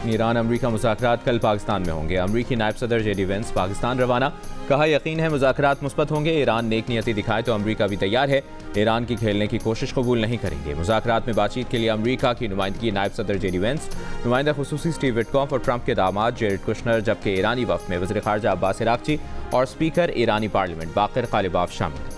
Iran अमरीका मुज़ाकरात कल पाकिस्तान में होंगे। अमरीकी नायब सदर जेडी वेंस पाकिस्तान रवाना। कहा यकीन है मुज़ाकरात मुस्बत होंगे। ईरान नेक नियति दिखाए तो अमरीका भी तैयार है। ईरान की खेलने की कोशिश कबूल नहीं करेंगे। मुज़ाकरात में बातचीत के लिए अमरीका की नुमाइंदगी नायब सदर जेडी वेंस, नुमाइंदा खुसूसी स्टीव विटकॉफ और ट्रंप के दामाद जेरेड कुशनर, जबकि ईरानी वफ़द में वज़ीर ख़ारजा अब्बास अराग़ची और स्पीकर ईरानी पार्लियामेंट बाक़िर ग़ालिबाफ शामिल हैं।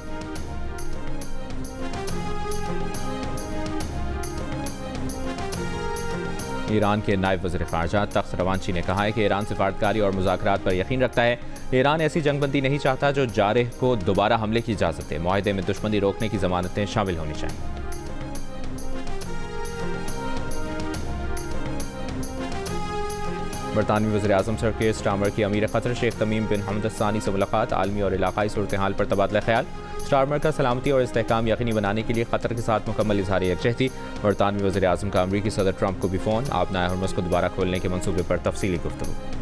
ईरान के नायब वज़ीर ख़ारजा तख्त रवांची ने कहा है कि ईरान सिफारतकारी और मुज़ाकरात पर यकीन रखता है। ईरान ऐसी जंगबंदी नहीं चाहता जो जारह को दोबारा हमले की इजाज़त दे। मुआहदे में दुश्मनी रोकने की ज़मानतें शामिल होनी चाहिए। बरतानवी वज़ीर-ए-आज़म सर कीर स्टारमर की अमीर क़तर शेख तमीम बिन हमद अल सानी से मुलाकात। आलमी और इलाक़ाई सूरत हाल पर तबादला ख्याल। स्टारमर का सलामती और इस्तेहकाम यकीनी बनाने के लिए क़तर के साथ मुकम्मल इज़हार यकजहती। बरतानवी वज़ीर-ए-आज़म का अमरीकी सदर ट्रंप को भी फ़ोन। आबनाए हर्मुज़ को दोबारा खोलने के मंसूबे पर तफसीली गुफ्तगू।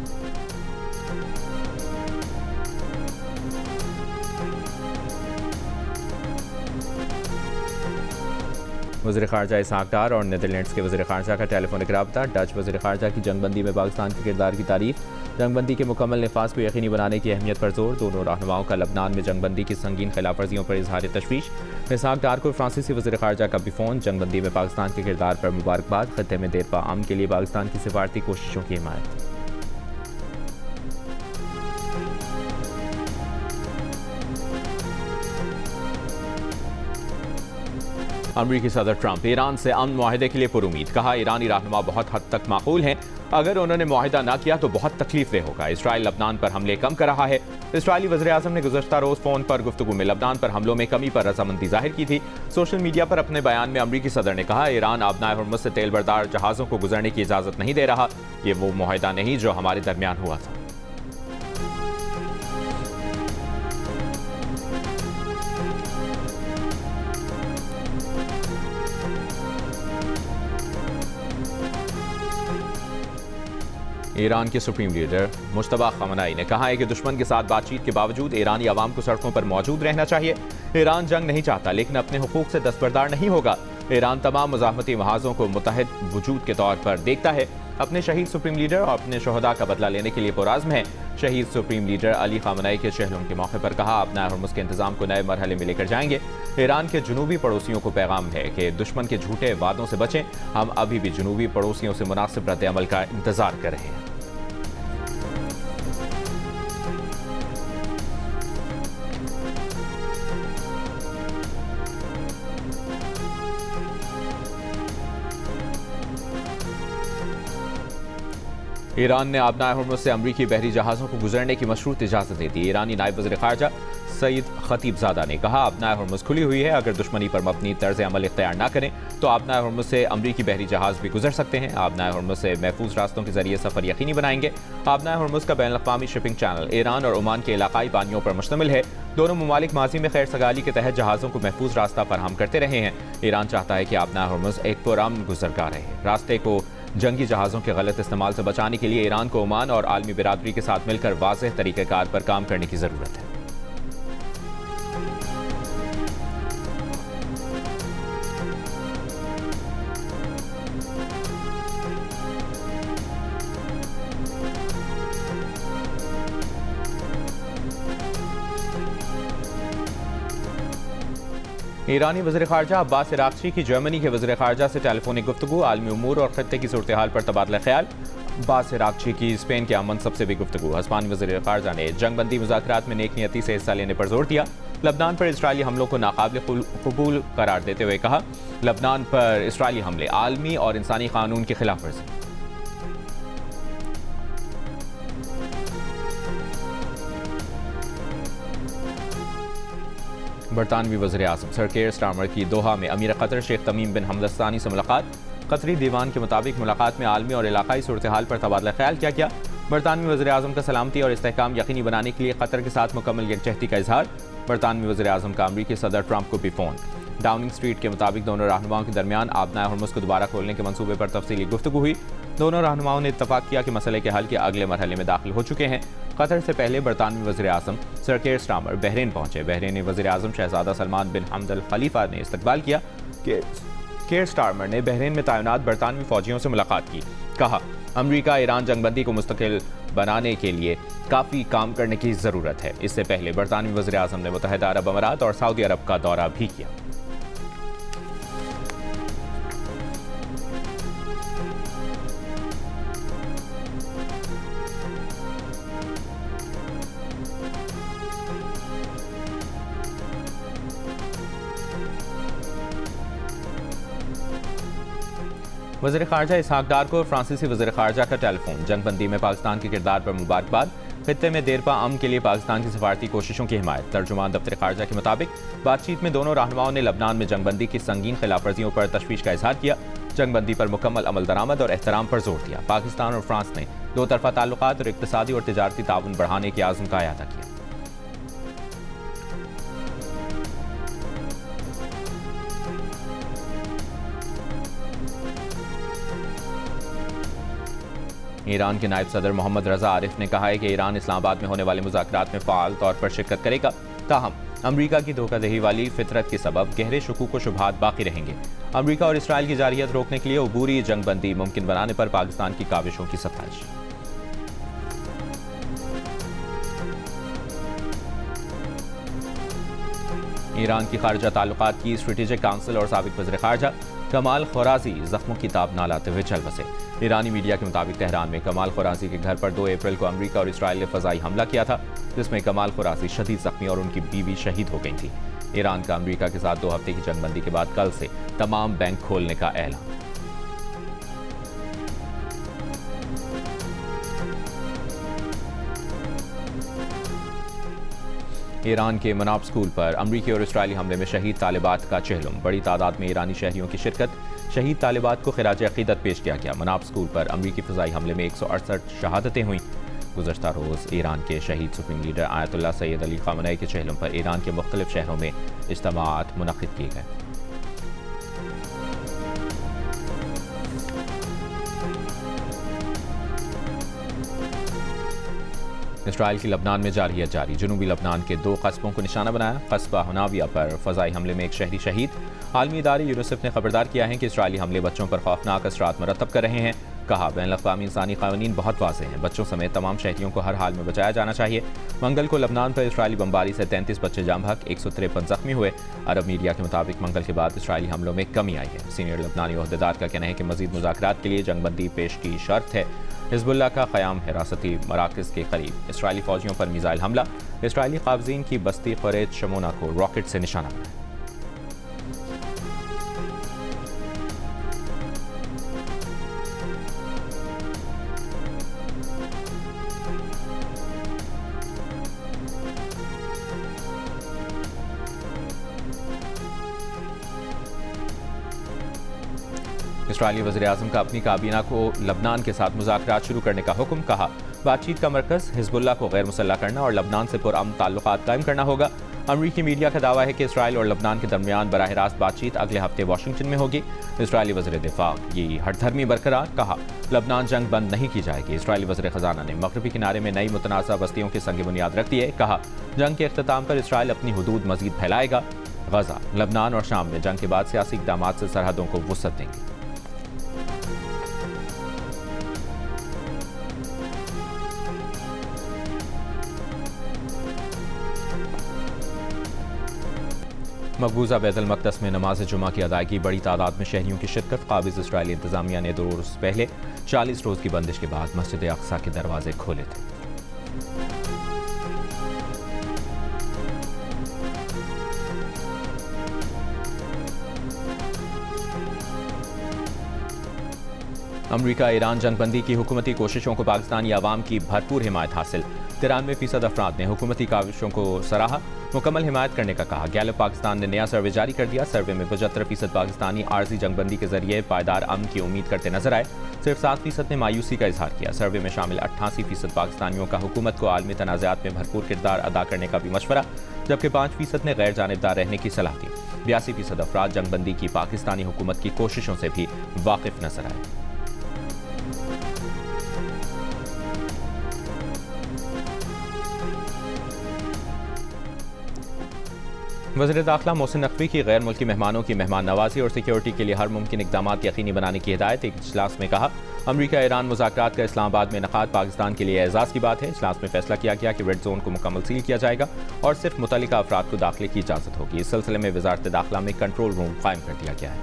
वज़ीर ख़ारजा इसहाक़ डार और नीदरलैंड्स के वज़ीर ख़ारजा का टेलीफोनिक राब्ता। डच वज़ीर ख़ारजा की जंगबंदी में पाकिस्तान के किरदार की तारीफ़। जंगबंदी के मुकम्मल नफाज़ को यकीनी बनाने की अहमियत पर जोर। दोनों रहनुमाओं का लबनान में जंगबंदी की संगीन खिलाफवर्जियों पर इजहार तशवीश। इसहाक़ डार को फ्रांसीसी वज़ीर ख़ारजा का भी फ़ोन। जंगबंदी में पाकिस्तान के किरदार पर मुबारकबाद। ख़त्ते में देरपा अमन के लिए पाकिस्तान की सिफारती कोशिशों की हिमायत। अमरीकी सदर ट्रंप ईरान से अमन मुआहदे के लिए पुरुमीद। कहा ईरानी रहनुमा बहुत हद तक माकूल हैं। अगर उन्होंने मुआहदा ना किया तो बहुत तकलीफ होगा। इसराइल लबनान पर हमले कम कर रहा है। इसराइली वज़ीर-ए-आज़म ने गुज़श्ता रोज़ फ़ोन पर गुफ्तगू में लबनान पर हमलों में कमी पर रज़ामंदी जाहिर की थी। सोशल मीडिया पर अपने बयान में अमरीकी सदर ने कहा ईरान आबनाए हर्मुज़ से तेल बरदार जहाज़ों को गुजरने की इजाज़त नहीं दे रहा। ये वो मुआहदा नहीं जो हमारे दरमियान हुआ था। ईरान के सुप्रीम लीडर मुश्तबा खमनाई ने कहा है कि दुश्मन के साथ बातचीत के बावजूद ईरानी आवाम को सड़कों पर मौजूद रहना चाहिए। ईरान जंग नहीं चाहता लेकिन अपने हुकूक से दस्तबरदार नहीं होगा। ईरान तमाम मुज़ाहमती महाज़ों को मुत्तहिद वजूद के तौर पर देखता है। अपने शहीद सुप्रीम लीडर और अपने शहदा का बदला लेने के लिए पुराज़्म है। शहीद सुप्रीम लीडर अली खमनाई के शहरों के मौके पर कहा अपना हर्मुज़ के इंतज़ाम को नए मरहले में लेकर जाएंगे। ईरान के जनूबी पड़ोसियों को पैगाम है कि दुश्मन के झूठे वादों से बचें। हम अभी भी जनूबी पड़ोसियों से मुनासिब रद्द-ए-अमल का इंतज़ार कर रहे हैं। ईरान ने आबनाए हर्मुज़ से अमरीकी बहरी जहाज़ों को गुजरने की मशरूत इजाज़त दे दी। ईरानी नायब वज़ीर ख़ारजा सईद खतीबज़ादा ने कहा आबनाए हर्मुज़ खुली हुई है। अगर दुश्मनी पर मबनी तर्ज़ अमल इख्तियार ना करें तो आबनाए हर्मुज़ से अमरीकी बहरी जहाज़ भी गुजर सकते हैं। आबनाए हर्मुज़ से महफूज रास्तों के जरिए सफ़र यकीनी बनाएंगे। आबनाए हर्मुज़ का बैनुल-अक़वामी शिपिंग चैनल ईरान और ओमान के इलाकाई पानियों पर मुश्तमिल है। दोनों ममालिक माजी में खैर सगाली के तहत जहाज़ों को महफूज रास्ता फराहम करते रहे हैं। ईरान चाहता है कि आबनाए हर्मुज़ एक पुरअमन गुज़रगाह रहे। रास्ते को जंगी जहाज़ों के गलत इस्तेमाल से बचाने के लिए ईरान को ओमान और आलमी बिरादरी के साथ मिलकर वाज़ेह तरीक़ेकार पर काम करने की ज़रूरत है। ईरानी वज़ीर ख़ारजा अब्बास अराग़ची की जर्मनी के वज़ीर ख़ारजा से टेलीफोनिक गुफ्तगू। आलमी उमूर और ख़त्ते की सूरत हाल पर तबादला ख्याल। अब्बास अराग़ची की स्पेन के अमन सबसे भी गुफ्तगू। हिस्पानी वज़ीर ख़ारजा ने जंगबंदी मुज़ाकरात में नेक नियति से हिस्सा लेने पर जोर दिया। लबनान पर इसराइली हमलों को नाकाबिल कबूल करार देते हुए कहा लबनान पर इसराइली हमले आलमी और इंसानी कानून की खिलाफ वर्जी। बरतानवी वज़ीर-ए-आज़म सर कीर स्टारमर की दोहा में अमीर क़तर शेख तमीम बिन हमद अल सानी से मुलाकात। क़तरी दीवान के मुताबिक मुलाकात में आलमी और इलाकाई सूरत हाल पर तबादला ख्याल किया। बरतानवी वज़ीर-ए-आज़म का सलामती और इस्तेहकाम यकीनी बनाने के लिए क़तर के साथ मुकम्मल यकजहती का इजहार। बरतानवी वज़ीर-ए-आज़म का अमरीकी सदर ट्रंप को भी फ़ोन। डाउनिंग स्ट्रीट के मुताबिक दोनों रहनुमाओं के दरमियान आबनाए हर्मुज़ को दोबारा खोलने के मंसूबे पर तफसीली गुफ्तगू हुई। दोनों रहनुमाओं ने इत्तफाक किया कि मसले के हल के अगले मरहले में दाखिल हो चुके हैं। कतर से पहले बरतानवी वज़ीर-ए-आज़म सर कीर स्टारमर बहरीन पहुंचे। बहरीनी वज़ीर-ए-आज़म शहज़ादा सलमान बिन हमद अल खलीफा ने इस्तकबाल किया। कीर स्टारमर ने बहरीन में तैनात बरतानवी फ़ौजियों से मुलाकात की। कहा अमेरिका ईरान जंगबंदी को मुस्तकिल बनाने के लिए काफ़ी काम करने की ज़रूरत है। इससे पहले बरतानवी वज़ीर आज़म ने मुत्तहिदा अरब अमारात और सऊदी अरब का दौरा भी किया। वज़ीर ख़ारजा इसहाक डार को फ्रांसीसी वज़ीर ख़ारजा का टेलीफोन। जंगबंदी में पाकिस्तान के किरदार पर मुबारकबाद। खित्ते में देरपा अमन के लिए पाकिस्तान की सफारती कोशिशों की हिमायत। तर्जुमान दफ्तर ख़ारजा के मुताबिक बातचीत में दोनों रहनुमाओं ने लबनान में जंगबंदी की संगीन खिलाफवर्जियों पर तशवीश का इजहार किया। जंगबंदी पर मुकम्मल अमल दरामद और एहतराम पर जोर दिया। पाकिस्तान और फ्रांस ने दो तरफा ताल्लुकात और इक़्तिसादी और तिजारती ताउन बढ़ाने के आज़म का अयादा किया। ईरान के नायब सदर मोहम्मद रजा आरिफ ने कहा है कि ईरान इस्लामाबाद में होने वाले मुज़ाकरात में फ़ाल तौर पर शिरकत करेगा। ताहम अमरीका की धोखादही वाली फितरत के सबब गहरे शुकूक व शुबहात बाकी रहेंगे। अमरीका और इसराइल की जारियत रोकने के लिए अबूरी जंगबंदी मुमकिन बनाने पर पाकिस्तान की काविशों की सताइश। ईरान की खारजा ताल्लुकात की स्ट्रेटेजिक काउंसिल और साबिक वज़ीर ख़ारजा कमाल खुराजी जख्मों की ताब ना लाते हुए चल बसे। ईरानी मीडिया के मुताबिक तेहरान में कमाल खुराजी के घर पर 2 अप्रैल को अमेरिका और इसराइल ने फ़ज़ाई हमला किया था, जिसमें कमाल खुराजी शदीद जख्मी और उनकी बीवी शहीद हो गई थी। ईरान का अमेरिका के साथ 2 हफ्ते की जंगबंदी के बाद कल से तमाम बैंक खोलने का ऐलान। ईरान के मनाब स्कूल पर अमरीकी और इसराइली हमले में शहीद तालिबात का चहलुम। बड़ी तादाद में ईरानी शहरियों की शिरकत। शहीद तालिबात को खिराज अकीदत पेश किया गया। मनाब स्कूल पर अमरीकी फ़िज़ाई हमले में 168 शहादतें हुईं। गुज़श्ता रोज़ ईरान के शहीद supreme leader Ayatollah Syed Ali Khamenei के चहलुम पर ईरान के मुख्तलिफ शहरों में इज्तिमाअत मुनक़्क़िद किए गए। इसराइल की लबनान में जारहियत जारी। जनूबी लबनान के 2 कस्बों को निशाना बनाया। कस्बा हुनाविया पर फ़ज़ाई हमले में एक शहरी शहीद। आलमी इदारे यूनिसेफ ने खबरदार किया है कि इसराइली हमले बच्चों पर खौफनाक असरात मरतब कर रहे हैं। कहा, बैनुल-अक़वामी इंसानी क़वानीन बहुत वाज़ेह हैं। बच्चों समेत तमाम शहरियों को हर हाल में बचाया जाना चाहिए। मंगल को लबनान पर इसराइली बमबारी से 33 बच्चे जाम बहक, 153 जख्मी हुए। अरब मीडिया के मुताबिक मंगल के बाद इसराइली हमलों में कमी आई है। सीनियर लबनानी ओहदेदार का कहना है कि मज़ीद मुज़ाकरात के लिए जंगबंदी पेश की शर्त है। हिज़्बुल्लाह का क़याम हिरासती मराकज़ के करीब। इसराइली फ़ौजियों पर मिसाइल हमला। इसराइली क़ाबज़ीन की बस्ती क़ुरैश शमोना को रॉकेट से निशाना बनाया। इसराइली वज़ीर आज़म का अपनी काबीना को लबनान के साथ मुज़ाकरात शुरू करने का हुक्म। कहा, बातचीत का मरकज़ हिज़्बुल्लाह को गैर मुसल्लह करना और लबनान से पुरअमन ताल्लुकात कायम करना होगा। अमरीकी मीडिया का दावा है कि इसराइल और लबनान के दरमियान बराह रास्त बातचीत अगले हफ्ते वाशिंगटन में होगी। इसराइली वज़ीर दिफा की हठधर्मी बरकरार। कहा, लबनान जंग बंद नहीं की जाएगी। इसराइली वज़ीर ख़जाना ने मगरबी किनारे में नई मुतनाज़ा बस्तियों के संग बुनियाद रख दिए। कहा, जंग के अख्ताम पर इसराइल अपनी हुदूद मज़ीद फैलाएगा। गज़ा, लबनान और शाम में जंग के बाद सियासी इक़दामात से सरहदों को वुसअत देंगे। मकबूजा बैतुल मक़दस में नमाज जुमा की अदायगी। बड़ी तादाद में शहरियों की शिरकत। काबिज़ इसराइली इंतज़ामिया ने 2 रोज़ पहले 40 रोज़ की बंदिश के बाद मस्जिद अक़सा के दरवाजे खोले थे। अमरीका ईरान जंगबंदी की हुकूमती कोशिशों को पाकिस्तानी अवाम की भरपूर हिमायत हासिल। 93% अफराद ने हुकूमती काविशों को सराहा, मुकम्मल हिमायत करने का कहा। गैलप पाकिस्तान ने नया सर्वे जारी कर दिया। सर्वे में 75% पाकिस्तानी आर्जी जंगबंदी के जरिए पायदार अमन की उम्मीद करते नजर आए। सिर्फ 7% ने मायूसी का इजहार किया। सर्वे में शामिल 88% पाकिस्तानियों का हुकूमत को आलमी तनाज़ात में भरपूर किरदार अदा करने का भी मशवरा, जबकि 5% ने गैर जानिबदार रहने की सलाह दी। 82% अफराद जंगबंदी की पाकिस्तानी हुकूमत की कोशिशों से भी वाकिफ नजर आए। वज़ीर दाखिला मोहसिन नकवी की गैर मुल्की मेहमानों की मेहमान नवाजी और सिक्योरिटी के लिए हर मुमकिन इक़दाम यकीनी बनाने की हिदायत। एक इजलास में कहा, अमरीका ईरान मुज़ाकरात का इस्लामाबाद में इनक़ाद पाकिस्तान के लिए एजाज़ की बात है। इजलास में फैसला किया गया कि रेड जोन को मुकम्मल सील किया जाएगा और सिर्फ मुतल्लिका अफराद को दाखिले की इजाज़त होगी। इस सिलसिले में वज़ारत दाखिला में कंट्रोल रूम कायम कर दिया गया है।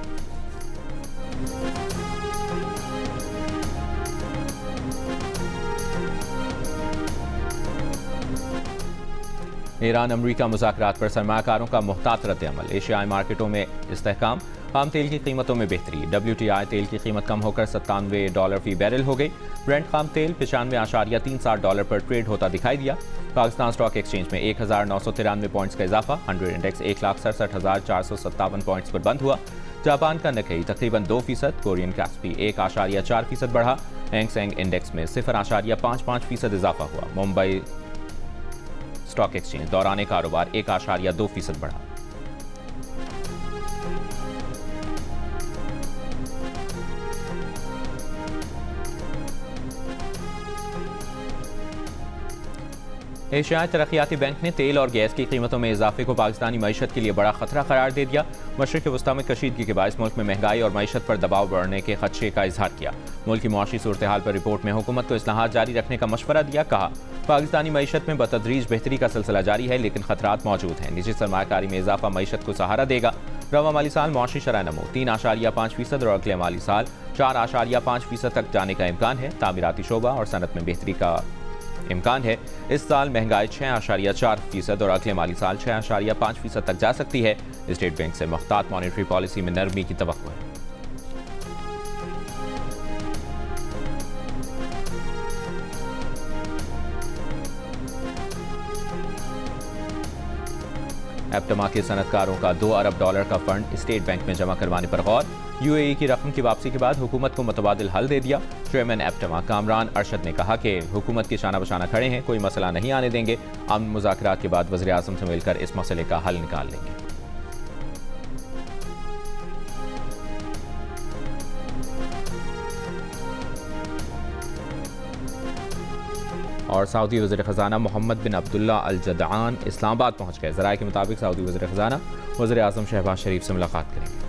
ईरान अमरीका मुज़ाकरात पर सरमाकारों का मुहतात रद्द-ए-अमल। एशियाई मार्केटों में इस्तेहकाम। खाम तेल की कीमतों में बेहतरी। WTI तेल की कीमत कम होकर $97 फी बैरल हो गई। ब्रेंट खाम तेल $95.37 पर ट्रेड होता दिखाई दिया। पाकिस्तान स्टॉक एक्सचेंज में 1993 पॉइंट्स का इजाफा। 100 इंडेक्स 1,67,457 पॉइंट्स पर बंद हुआ। जापान का निक्केई तकरीबन 2%, कोरियन कैस्पी 1.4% बढ़ा। हैंग सेंग इंडेक्स में 0.55% इजाफा हुआ। मुंबई स्टॉक एक्सचेंज दौरान कारोबार 1.2% बढ़ा। एशियाई तरक्याती बैंक ने तेल और गैस की कीमतों में इजाफे को पाकिस्तानी मईशत के लिए बड़ा खतरा करार दे दिया। मशरिक़ वस्ता में कशीदगी के बायस मुल्क में महंगाई और मईशत पर दबाव बढ़ने के खदशे का इजहार किया। मुल्क की मुआशी सूरत हाल पर रिपोर्ट में हुकूमत को इस्लाहात जारी रखने का मशवरा दिया। कहा, पाकिस्तानी मईशत में बतदरीज बेहतरी का सिलसिला जारी है, लेकिन खतरात मौजूद हैं। निजी सरमाकारी में इजाफा मईशत को सहारा देगा। रवा माली साल मुआशी शरह नमो 3.5% और अगले माली साल 4.5% तक जाने का इम्कान है। तामीराती शोबा और सनत में बेहतरी का इम्कान है। इस साल महंगाई 6.4% और अगले माली साल 6.5% तक जा सकती है। स्टेट बैंक से मुख्तात मॉनेटरी पॉलिसी में नरमी की तवक्को है। एप्टमा के सनतकारों का $2 अरब का फंड स्टेट बैंक में जमा करवाने पर गौर। UAE की रकम की वापसी के बाद हुकूमत को मुतबादिल हल दे दिया। चेयरमैन एप्टमा कामरान अरशद ने कहा कि हुकूमत के शाना बशाना खड़े हैं, कोई मसला नहीं आने देंगे। अमन मुज़ाकरात के बाद वज़ीर आज़म से मिलकर इस मसले का हल निकाल लेंगे। और सऊदी वज़ीर ख़ज़ाना मोहम्मद बिन अब्दुल्ला अल जदआन इस्लामाबाद पहुँच गए। ज़राए के मुताबिक सऊदी वज़ीर ख़ज़ाना वज़ीर आज़म शहबाज शरीफ से मुलाकात करेंगे।